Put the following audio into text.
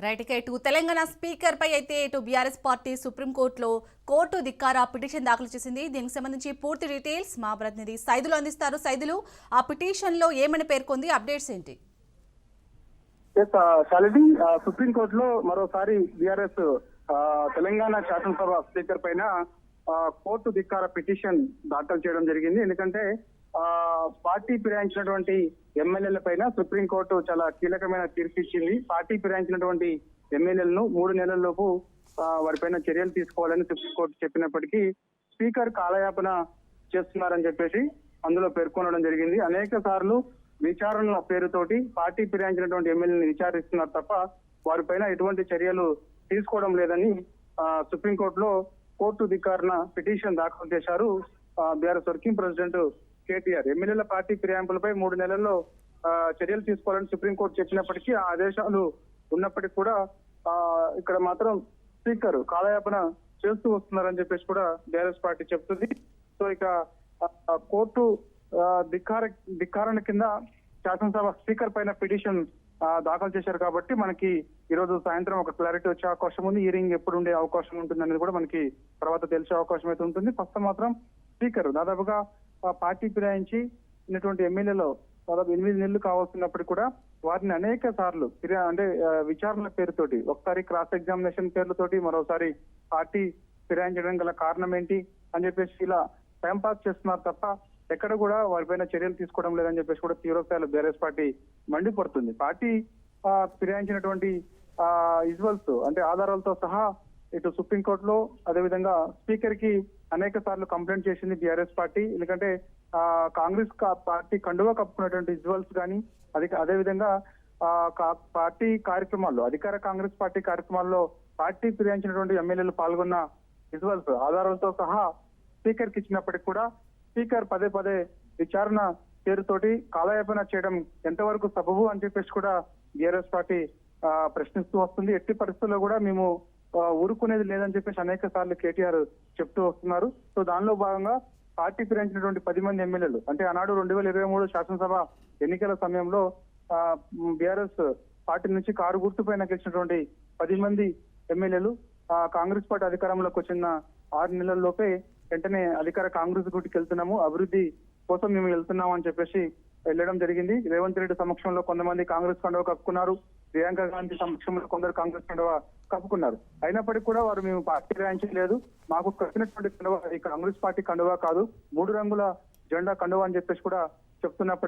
Right ఇక ఇటు Telangana speaker పై అయితే ఇటు బీఆర్ఎస్ పార్టీ సుప్రీంకోర్టులో కోర్టు ధిక్కార పిటిషన్ దాఖలు చేసింది. దీనికి సంబంధించి పూర్తి డీటెయిల్స్ మా ప్రతినిధి సైదులు అందిస్తారు. సైదులు, ఆ పిటిషన్ లో ఏమని పేర్కొంది, అప్డేట్స్ ఏంటి? సుప్రీంకోర్టులో మరోసారి బీఆర్ఎస్ తెలంగాణ శాసనసభ స్పీకర్ పైన కోర్టు ధిక్కార పిటిషన్ దాఖలు చేయడం జరిగింది. ఎందుకంటే పార్టీ ఫిరాయించినటువంటి ఎమ్మెల్యేల పైన సుప్రీంకోర్టు చాలా కీలకమైన తీర్పు ఇచ్చింది. పార్టీ ఫిరాయించినటువంటి ఎమ్మెల్యేలను 3 నెలల్లోపు వారిపైన చర్యలు తీసుకోవాలని సుప్రీంకోర్టు చెప్పినప్పటికీ స్పీకర్ కాలయాపన చేస్తున్నారని చెప్పేసి అందులో పేర్కొనడం జరిగింది. అనేక సార్లు విచారణల పేరుతోటి పార్టీ ఫిరాయించినటువంటి ఎమ్మెల్యేలను విచారిస్తున్నారు తప్ప వారిపైన ఎటువంటి చర్యలు తీసుకోవడం లేదని సుప్రీంకోర్టులో కోర్టు ధిక్కారణ పిటిషన్ దాఖలు చేశారు బీఆర్ఎస్ వర్కింగ్ ప్రెసిడెంట్ కేటీఆర్. ఎమ్మెల్యేల పార్టీ ఫిరాయింపులపై 3 నెలల్లో చర్యలు తీసుకోవాలని సుప్రీంకోర్టు చెప్పినప్పటికీ ఆ ఆదేశాలు ఉన్నప్పటికీ కూడా ఇక్కడ మాత్రం స్పీకర్ కాలయాపన చేస్తూ వస్తున్నారని చెప్పేసి కూడా బీఆర్ఎస్ పార్టీ చెప్తుంది. సో ఇక కోర్టు ధిక్కారణ కింద శాసనసభ స్పీకర్ పైన పిటిషన్ దాఖలు చేశారు కాబట్టి మనకి ఈ రోజు సాయంత్రం ఒక క్లారిటీ వచ్చే అవకాశం ఉంది. హియరింగ్ ఎప్పుడు ఉండే అవకాశం ఉంటుంది అనేది కూడా మనకి తర్వాత తెలిసే అవకాశం అయితే ఉంటుంది. ఫస్ట్ మాత్రం స్పీకర్ దాదాపుగా పార్టీ ఫిరాయించి ఉన్నటువంటి ఎమ్మెల్యేలో దాదాపు 8 నెలలు కావాల్సినప్పటికీ కూడా వారిని అనేక సార్లు విచారణ పేరుతోటి, ఒకసారి క్రాస్ ఎగ్జామినేషన్ పేర్లతోటి, మరోసారి పార్టీ ఫిరాయించడం గల కారణం ఏంటి అని చెప్పేసి ఇలా టైం పాస్ చేస్తున్నారు తప్ప ఎక్కడ కూడా వారిపైన చర్యలు తీసుకోవడం లేదని చెప్పేసి కూడా తీవ్రస్థాయిలో బీఆర్ఎస్ పార్టీ మండిపడుతుంది. పార్టీ ఫిరాయించినటువంటి విజువల్స్ ఆధారాలతో సహా ఇటు సుప్రీంకోర్టులో అదేవిధంగా స్పీకర్ కి అనేక సార్లు కంప్లైంట్ చేసింది బీఆర్ఎస్ పార్టీ. ఎందుకంటే కాంగ్రెస్ పార్టీ కండువా కప్పుకున్నటువంటి విజువల్స్ కానీ అదేవిధంగా పార్టీ కార్యక్రమాల్లో, అధికార కాంగ్రెస్ పార్టీ కార్యక్రమాల్లో పార్టీ ఫిరాయించినటువంటి ఎమ్మెల్యేలు పాల్గొన్న విజువల్స్ ఆధారాలతో సహా స్పీకర్ కి ఇచ్చినప్పటికీ కూడా స్పీకర్ పదే పదే విచారణ పేరుతోటి కాలయాపన చేయడం ఎంతవరకు సబబు అని చెప్పేసి కూడా బీఆర్ఎస్ పార్టీ ప్రశ్నిస్తూ వస్తుంది. ఎట్టి పరిస్థితుల్లో కూడా మేము ఊరుకునేది లేదని చెప్పేసి అనేక సార్లు కేటీఆర్ చెప్తూ వస్తున్నారు. సో దానిలో భాగంగా పార్టీ ఫిరాయించినటువంటి 10 మంది ఎమ్మెల్యేలు ఆనాడు 2023 శాసనసభ ఎన్నికల సమయంలో బీఆర్ఎస్ పార్టీ నుంచి కారు గుర్తుపైన గెలిచినటువంటి 10 మంది ఎమ్మెల్యేలు కాంగ్రెస్ పార్టీ అధికారంలోకి వచ్చిన 6 నెలల్లోపే వెంటనే అధికార కాంగ్రెస్ గుడికి వెళ్తున్నాము, అభివృద్ధి కోసం మేము వెళ్తున్నాము అని చెప్పేసి వెళ్ళడం జరిగింది. రేవంత్ రెడ్డి సమక్షంలో కొంతమంది కాంగ్రెస్ కండువ కప్పుకున్నారు. ప్రియాంక గాంధీ సమక్షంలో కొందరు కాంగ్రెస్ కండువ కప్పుకున్నారు. అయినప్పటికీ కూడా వారు మేము పార్టీ ఫిరాయించలేదు, మాకు కట్టినటువంటి కండువ ఈ కాంగ్రెస్ పార్టీ కండువ కాదు, 3 రంగుల జెండా కండువ అని చెప్పేసి కూడా చెప్తున్నప్పటికీ